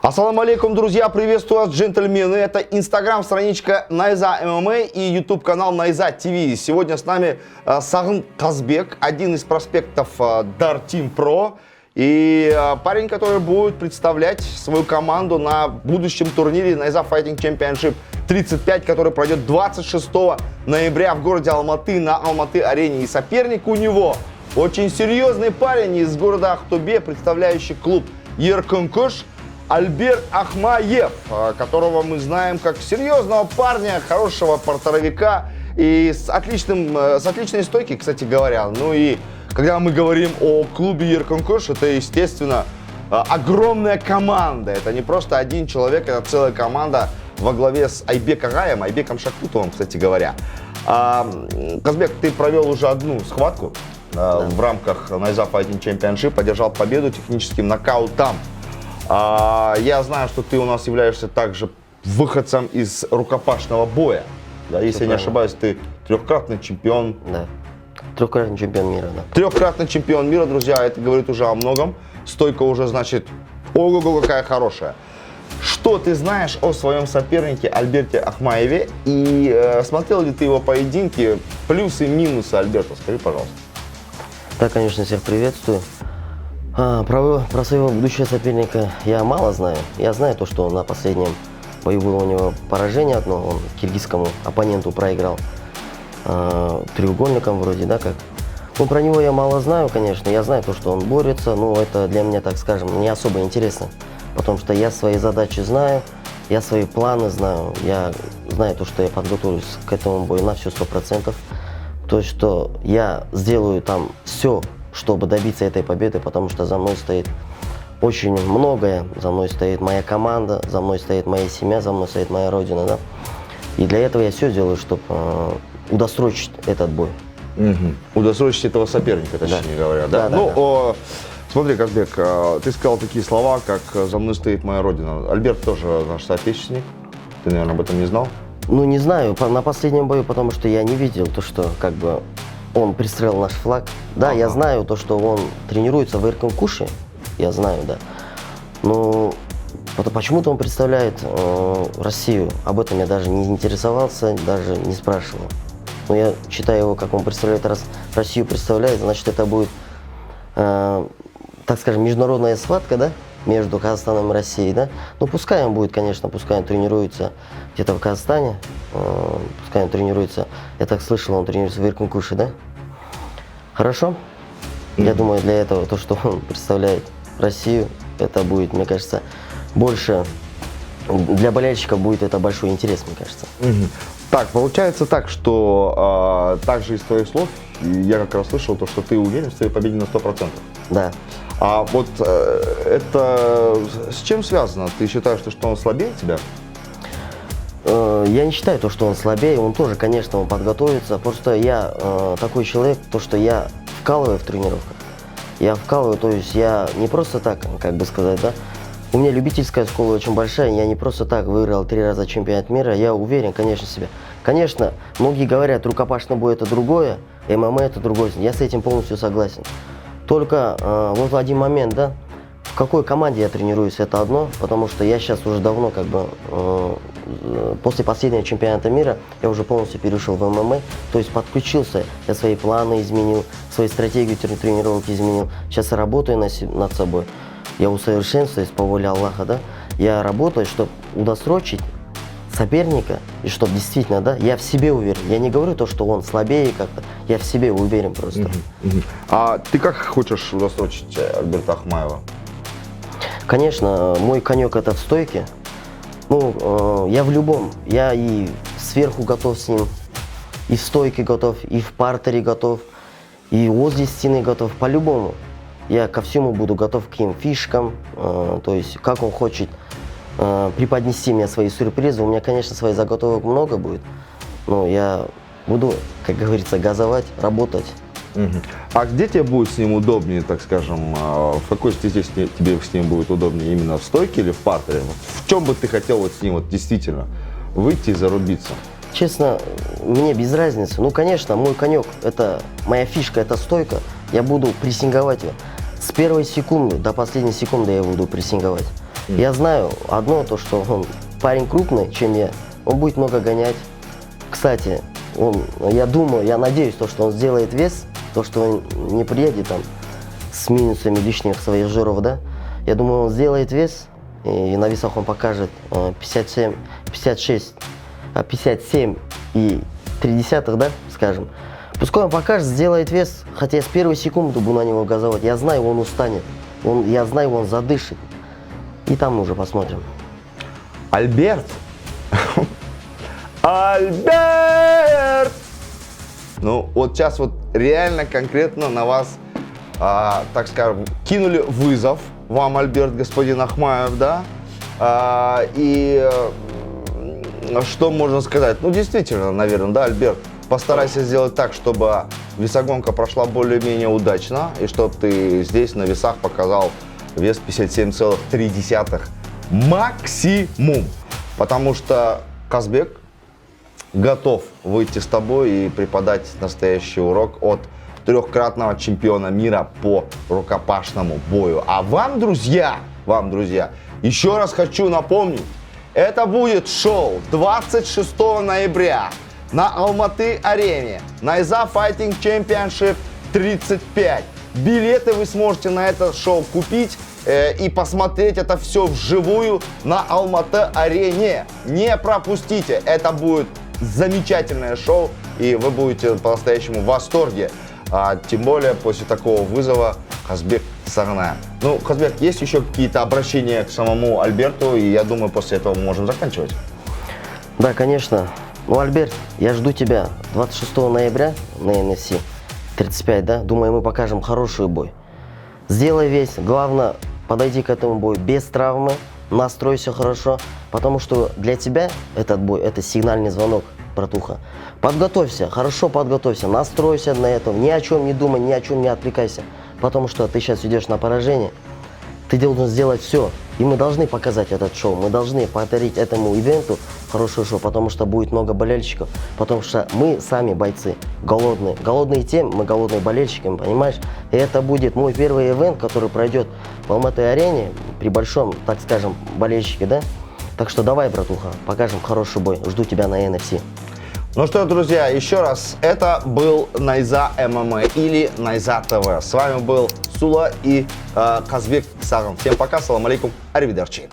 Ассаламу алейкум, друзья, приветствую вас, джентльмены. Это инстаграм-страничка Найза ММА и YouTube канал Найза ТВ. Сегодня с нами Сагын Казбек, один из проспектов Дар Team Pro. И парень, который будет представлять свою команду на будущем турнире Найза Fighting Championship 35, который пройдет 26 ноября в городе Алматы на Алматы-арене. И соперник у него очень серьезный парень из города Ахтубе, представляющий клуб Еркынкуш, Альберт Ахмаев, которого мы знаем как серьезного парня, хорошего порторовика и с отличной стойкой, кстати говоря. Ну и когда мы говорим о клубе Еркынкуш, это, естественно, огромная команда. Это не просто один человек, это целая команда во главе с Айбеком Шакутовым, кстати говоря. Казбек, ты провел уже одну схватку в рамках Найза Fighting Championship, одержал победу техническим нокаутом. Я знаю, что ты у нас являешься также выходцем из рукопашного боя. Да, если я не ошибаюсь, ты трехкратный чемпион. Да, трехкратный чемпион мира. Да. Трехкратный чемпион мира, друзья, это говорит уже о многом. Стойка уже, значит, ого-го, какая хорошая. Что ты знаешь о своем сопернике Альберте Ахмаеве? И смотрел ли ты его поединки? Плюсы и минусы Альберта, скажи, пожалуйста. Да, конечно, всех приветствую. Про своего будущего соперника я мало знаю. Я знаю то, что на последнем бою было у него поражение одно. Он киргизскому оппоненту проиграл треугольником вроде, да, как. Ну, про него я мало знаю, конечно. Я знаю то, что он борется, но это для меня, так скажем, не особо интересно. Потому что я свои задачи знаю, я свои планы знаю. Я знаю то, что я подготовлюсь к этому бою на все 100%. То, что я сделаю там все, чтобы добиться этой победы, потому что за мной стоит очень многое. За мной стоит моя команда, за мной стоит моя семья, за мной стоит моя родина, да. И для этого я все делаю, чтобы удосрочить этот бой. Удосрочить этого соперника, точнее говоря, да? Смотри, Казбек, ты сказал такие слова, как «за мной стоит моя родина». Альберт тоже наш соотечественник, ты, наверное, об этом не знал? Ну, не знаю, на последнем бою, потому что я не видел то, что как бы он пристрелил наш флаг. Да, я знаю то, что он тренируется в Еркынкуше, я знаю, да. Но почему-то он представляет Россию. Об этом я даже не интересовался, даже не спрашивал. Но я считаю его, как он представляет Россию, представляет, значит, это будет, так скажем, международная схватка, да, между Казахстаном и Россией, да. Ну, пускай он будет, конечно, пускай он тренируется где-то в Казахстане, пускай он тренируется, я так слышал, он тренируется в Еркынкуше, да. Хорошо. Я думаю, для этого, то, что он представляет Россию, это будет, мне кажется, больше, для болельщиков будет это большой интерес, мне кажется. Так, получается так, что также из твоих слов, я как раз слышал, то, что ты уверен в своей победе на 100%. Да. А вот это с чем связано? Ты считаешь, что он слабее тебя? Я не считаю то, что он слабее, он тоже, конечно, он подготовится. Просто я такой человек, то, что я вкалываю в тренировках. Я вкалываю, то есть я не просто так, как бы сказать, да. У меня любительская школа очень большая, я не просто так выиграл 3 раза чемпионат мира, я уверен, конечно, в себе. Конечно, многие говорят, рукопашный бой это другое, ММА это другое, я с этим полностью согласен. Только вот один момент, да, в какой команде я тренируюсь, это одно, потому что я сейчас уже давно, как бы, после последнего чемпионата мира, я уже полностью перешел в ММА, то есть подключился, я свои планы изменил, свою стратегию тренировок изменил, сейчас я работаю над собой. Я усовершенствуюсь по воле Аллаха, да, я работаю, чтобы удосрочить соперника, и чтобы действительно, да, я в себе уверен. Я не говорю то, что он слабее как-то, я в себе уверен просто. А ты как хочешь удосрочить Альберта Ахмаева? Конечно, мой конек это в стойке. Ну, я в любом, я и сверху готов с ним, и в стойке готов, и в партере готов, и возле стены готов, по-любому. Я ко всему буду готов, к каким фишкам, то есть как он хочет преподнести мне свои сюрпризы. У меня, конечно, своих заготовок много будет, но я буду, как говорится, газовать, работать. А где тебе будет с ним удобнее, так скажем, в какой стезе тебе с ним будет удобнее, именно в стойке или в партере? В чем бы ты хотел вот с ним вот действительно выйти и зарубиться? Честно, мне без разницы. Ну, конечно, мой конек, это моя фишка, это стойка. Я буду прессинговать его. С первой секунды до последней секунды я его буду прессинговать. Я знаю одно, то что он парень крупный, чем я, он будет много гонять. Кстати, я думаю, я надеюсь, то, что он сделает вес, то, что он не приедет там с минусами лишних своих жиров, да. Я думаю, он сделает вес, и на весах он покажет 57 и 0,3, да, скажем. Пускай он покажет, сделает вес, хотя я с первой секунды буду на него газовать. Я знаю, он устанет, я знаю, он задышит. И там уже посмотрим. Альберт! Альберт! Ну, вот сейчас вот реально конкретно на вас, так скажем, кинули вызов вам, Альберт, господин Ахмаев, да? Что можно сказать? Ну, действительно, наверное, да, Альберт? Постарайся сделать так, чтобы весогонка прошла более-менее удачно, и чтобы ты здесь на весах показал вес 57,3 максимум. Потому что Казбек готов выйти с тобой и преподать настоящий урок от трехкратного чемпиона мира по рукопашному бою. А вам, друзья, еще раз хочу напомнить, это будет шоу 26 ноября на Алматы-арене. Найза Fighting Championship 35. Билеты вы сможете на это шоу купить и посмотреть это все вживую на Алматы-арене. Не пропустите, это будет замечательное шоу, и вы будете по-настоящему в восторге. Тем более после такого вызова Казбек Сагнаев. Ну, Казбек, есть еще какие-то обращения к самому Альберту, и я думаю, после этого мы можем заканчивать. Да, конечно. Ну, Альберт, я жду тебя 26 ноября на NFC 35, да? Думаю, мы покажем хороший бой. Сделай весь. Главное, подойди к этому бою без травмы, настройся хорошо, потому что для тебя этот бой – это сигнальный звонок, братуха. Подготовься, хорошо подготовься, настройся на этом, ни о чем не думай, ни о чем не отвлекайся, потому что ты сейчас идешь на поражение. Ты должен сделать все, и мы должны показать этот шоу, мы должны подарить этому ивенту хорошее шоу, потому что будет много болельщиков, потому что мы сами бойцы, голодные. Голодные тем, мы голодные болельщики, понимаешь? И это будет мой первый ивент, который пройдет в Алматы-арене при большом, так скажем, болельщике, да? Так что давай, братуха, покажем хороший бой, жду тебя на NFC. Ну что, друзья, еще раз, это был Найза ММА или Найза ТВ. С вами был Сула и Казбек Саган. Всем пока, салам алейкум, аривидерчи.